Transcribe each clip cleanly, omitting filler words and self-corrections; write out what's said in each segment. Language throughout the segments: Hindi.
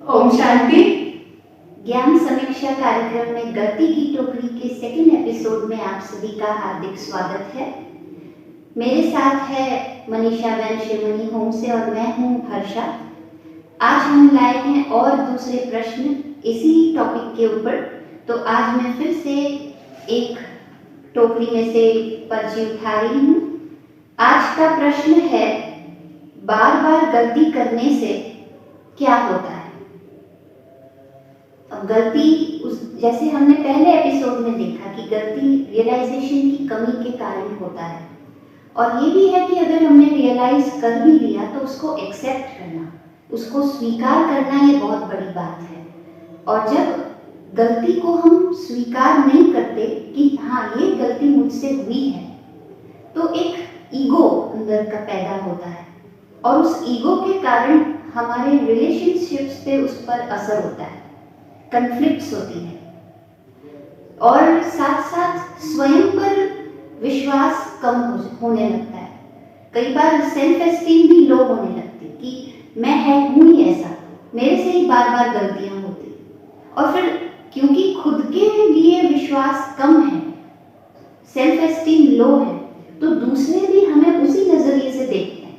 ओम शांति। ज्ञान समीक्षा कार्यक्रम में गलती की टोकरी के सेकंड एपिसोड में आप सभी का हार्दिक स्वागत है। मेरे साथ है मनीषा बहन शिवमनी होम से और मैं हूँ हर्षा। आज हम लाए हैं और दूसरे प्रश्न इसी टॉपिक के ऊपर। तो आज मैं फिर से एक टोकरी में से पर्ची उठा रही हूँ। आज का प्रश्न है, बार बार गलती करने से क्या होता है? अब गलती जैसे हमने पहले एपिसोड में देखा कि गलती रियलाइजेशन की कमी के कारण होता है, और ये भी है कि अगर हमने रियलाइज कर भी लिया तो उसको एक्सेप्ट करना, उसको स्वीकार करना, ये बहुत बड़ी बात है। और जब गलती को हम स्वीकार नहीं करते कि हाँ ये गलती मुझसे हुई है, तो एक ईगो अंदर का पैदा होता है और उस ईगो के कारण हमारे रिलेशनशिप्स पे उस पर असर होता है, कन्फ्लिक्ट्स होती है और साथ साथ स्वयं पर विश्वास कम होने लगता है। कई बार सेल्फ एस्टीम भी लो होने लगती कि मैं हूँ ही ऐसा, मेरे से ही बार बार गलतियां होती। और फिर क्योंकि खुद के लिए विश्वास कम है, सेल्फ एस्टीम लो है, तो दूसरे भी हमें उसी नजरिए से देखते हैं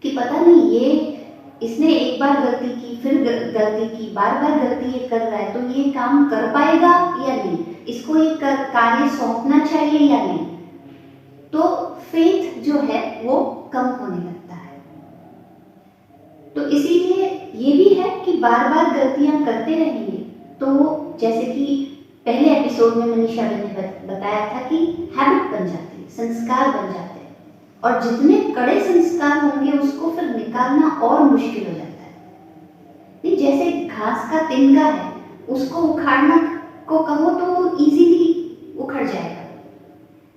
कि पता नहीं ये इसने एक बार गलती की, फिर गलती की, बार बार गलती ये कर रहा है, तो ये काम कर पाएगा या नहीं, इसको ये कार्य सौंपना चाहिए या नहीं। तो फेथ जो है वो कम होने लगता है। तो इसीलिए ये भी है कि बार बार गलतियां करते रहेंगे तो जैसे कि पहले एपिसोड में मनीषा ने बताया था कि हैबिट बन जाती है, संस्कार बन जाते हैं, और जितने कड़े संस्कार होंगे उसको फिर निकालना और मुश्किल हो जाता है। नहीं, जैसे घास का तिनका है, उसको उखाड़ना को कहो तो वो इजीली उखड़ जाएगा,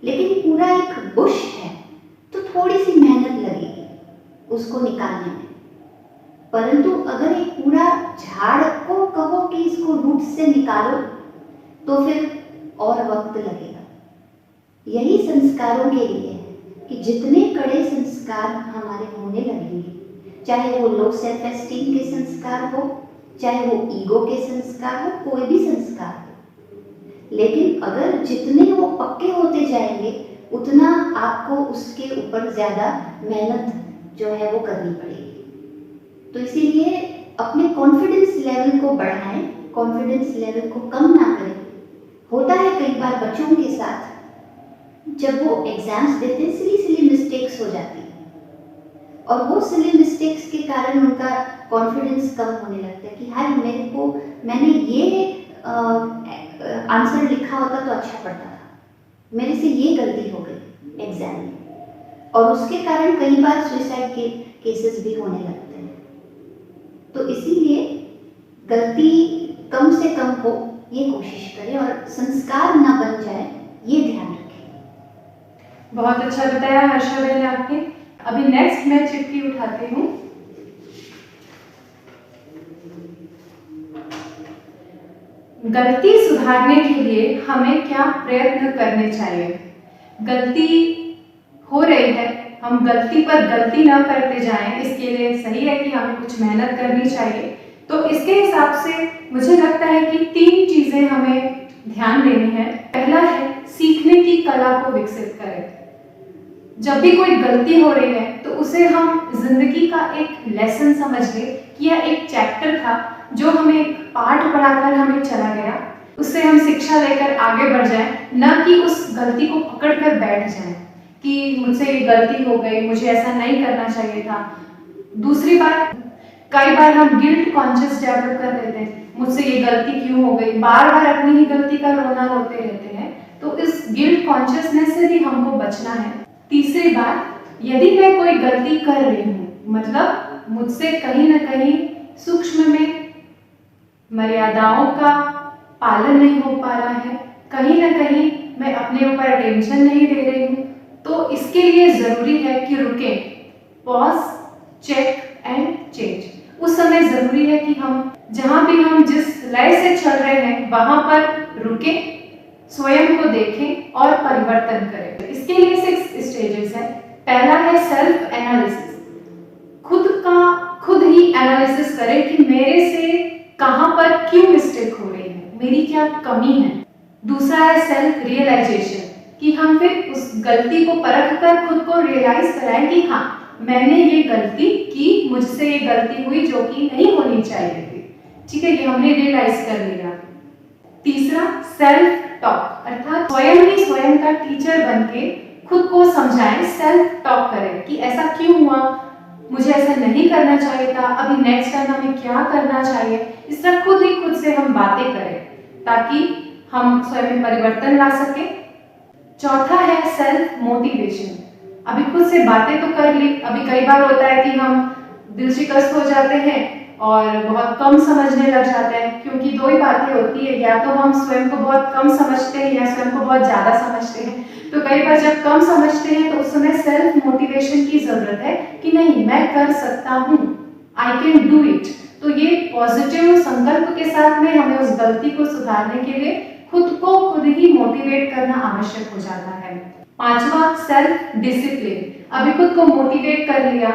लेकिन पूरा एक बुश है तो थोड़ी सी मेहनत लगेगी उसको निकालने में। परंतु अगर एक पूरा झाड़ को कहो कि इसको रूट से निकालो तो फिर और वक्त लगेगा। यही संस्कारों के लिए है कि जितने कड़े संस्कार हमारे होने लगेंगे, चाहे वो लो सेल्फ एस्टीम के संस्कार हो, चाहे वो ईगो के संस्कार हो, कोई भी संस्कार हो, लेकिन अगर जितने वो पक्के होते जाएंगे उतना आपको उसके ऊपर ज्यादा मेहनत जो है वो करनी पड़ेगी। तो इसीलिए अपने कॉन्फिडेंस लेवल को बढ़ाएं, कॉन्फिडेंस लेवल को कम ना करें। होता है कई बार बच्चों के साथ, जब वो एग्जाम्स देते हैं सिली मिस्टेक्स हो जाती है और वो सिली मिस्टेक्स के कारण उनका कॉन्फिडेंस कम होने लगता है कि हाय मैंने ये आंसर लिखा होता तो अच्छा पड़ता था, मेरे से ये गलती हो गई एग्जाम में, और उसके कारण कई बार सुसाइड के केसेस भी होने लगते हैं। तो इसीलिए गलती कम से कम हो ये कोशिश करें और संस्कार ना बन जाए, ये ध्यान रखें। बहुत अच्छा बताया हर्षा बहन आपने। अभी नेक्स्ट मैं चिट्ठी उठाती हूँ। गलती सुधारने के लिए हमें क्या प्रयत्न करने चाहिए? गलती हो रही है, हम गलती पर गलती ना करते जाएं, इसके लिए सही है कि हमें कुछ मेहनत करनी चाहिए। तो इसके हिसाब से मुझे लगता है कि 3 चीजें हमें ध्यान देनी है। पहला है, सीखने की कला को विकसित करें। जब भी कोई गलती हो रही है तो उसे हम जिंदगी का एक लेसन समझ ले कि यह एक चैप्टर था जो हमें एक पाठ पढ़ाकर हमें चला गया, उससे हम शिक्षा लेकर आगे बढ़ जाएं, न कि उस गलती को पकड़कर बैठ जाएं कि मुझसे ये गलती हो गई, मुझे ऐसा नहीं करना चाहिए था। दूसरी बात, कई बार हम गिल्ट कॉन्शियस डेवलप कर लेते हैं, मुझसे ये गलती क्यों हो गई, बार बार अपनी ही गलती का रोना रोते रहते हैं। तो इस गिल्ट कॉन्शियसनेस से भी हमको बचना है। तीसरी बात, यदि मैं कोई गलती कर रही हूँ, मतलब मुझसे कहीं ना कहीं सूक्ष्म में मर्यादाओं का पालन नहीं हो पा रहा है, कहीं ना कहीं मैं अपने ऊपर अटेंशन नहीं दे रही हूँ, तो इसके लिए जरूरी है कि रुके, पॉज, चेक एंड चेंज। उस समय जरूरी है कि हम जहां भी हम जिस लय से चल रहे हैं वहां पर रुके, स्वयं को देखें और परिवर्तन करें। इसके लिए 6 स्टेजेस है। पहला है सेल्फ एनालिसिस, खुद ही एनालिसिस करें कि मेरे क्यों मिस्टेक हो रही है, मेरी क्या कमी है। दूसरा है सेल्फ रियलाइजेशन, कि हम फिर उस गलती को परख कर खुद को रियलाइज कराएं कि हाँ मैंने ये गलती की, मुझसे ये गलती हुई जो कि नहीं होनी चाहिए थी। ठीक है, ये हमने रियलाइज कर लिया। तीसरा सेल्फ टॉक, अर्थात स्वयं ही स्वयं का टीचर बनके खुद को समझाएं, सेल्फ टॉक करें कि ऐसा क्यों हुआ, मुझे ऐसा नहीं करना चाहिए था, अभी नेक्स्ट टाइम हमें क्या करना चाहिए। इस तरह खुद ही खुद से हम बातें करें ताकि हम स्वयं में परिवर्तन ला सके। चौथा है सेल्फ मोटिवेशन, अभी खुद से बातें तो कर ली, अभी कई बार होता है कि हम दिल शिकस्त हो जाते हैं और बहुत कम समझने लग जाते हैं, क्योंकि दो ही बातें होती है, या तो हम स्वयं को बहुत कम समझते हैं या स्वयं को बहुत ज्यादा समझते हैं। तो कई बार जब कम समझते हैं तो उस समय सेल्फ मोटिवेशन की जरूरत है कि नहीं मैं कर सकता हूँ, आई कैन डू इट। तो ये पॉजिटिव संकल्प के साथ में हमें उस गलती को सुधारने के लिए खुद को खुद ही मोटिवेट करना आवश्यक हो जाता है। पांचवा सेल्फ डिसिप्लिन, अभी खुद को मोटिवेट कर लिया,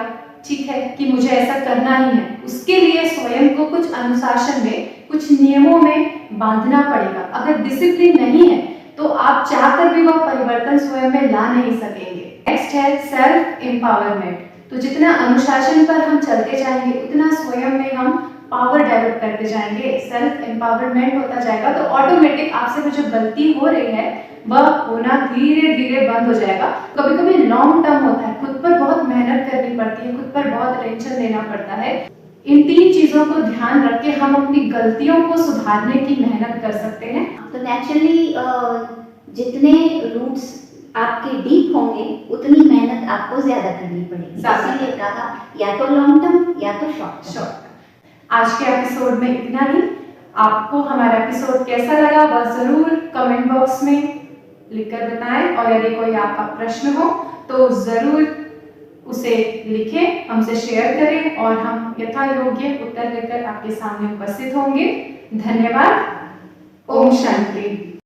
ठीक है कि मुझे ऐसा करना ही है, उसके लिए स्वयं को कुछ अनुशासन में, कुछ नियमों में बांधना पड़ेगा। अगर डिसिप्लिन नहीं है तो आप चाहकर भी वह परिवर्तन स्वयं में ला नहीं सकेंगे। नेक्स्ट है सेल्फ एम्पावरमेंट, तो जितना अनुशासन पर हम चलते जाएंगे उतना स्वयं में हम पावर डेवलप करते जाएंगे, सेल्फ एम्पावरमेंट होता जाएगा, तो ऑटोमेटिक आपसे वो जो गलती हो रही है वह होना धीरे धीरे बंद हो जाएगा। कभी कभी लॉन्ग टर्म होता है, खुद पर बहुत मेहनत करनी पड़ती है, खुद पर बहुत टेंशन लेना पड़ता है। इन तीन चीजों को ध्यान रख के हम अपनी गलतियों को सुधारने की मेहनत कर सकते हैं। तो नेचुरली जितने रूट्स आपके डीप होंगे उतनी मेहनत आपको ज्यादा करनी पड़ेगी, इसीलिए कहा या तो लॉन्ग टर्म या तो शॉर्ट टर्म। आज के एपिसोड में इतना ही। आपको हमारा एपिसोड कैसा लगा वह जरूर कमेंट बॉक्स में लिखकर बताएं, और यदि कोई आपका प्रश्न हो तो जरूर उसे लिखें, हमसे शेयर करें और हम यथा योग्य उत्तर लेकर आपके सामने उपस्थित होंगे। धन्यवाद। ओम शांति।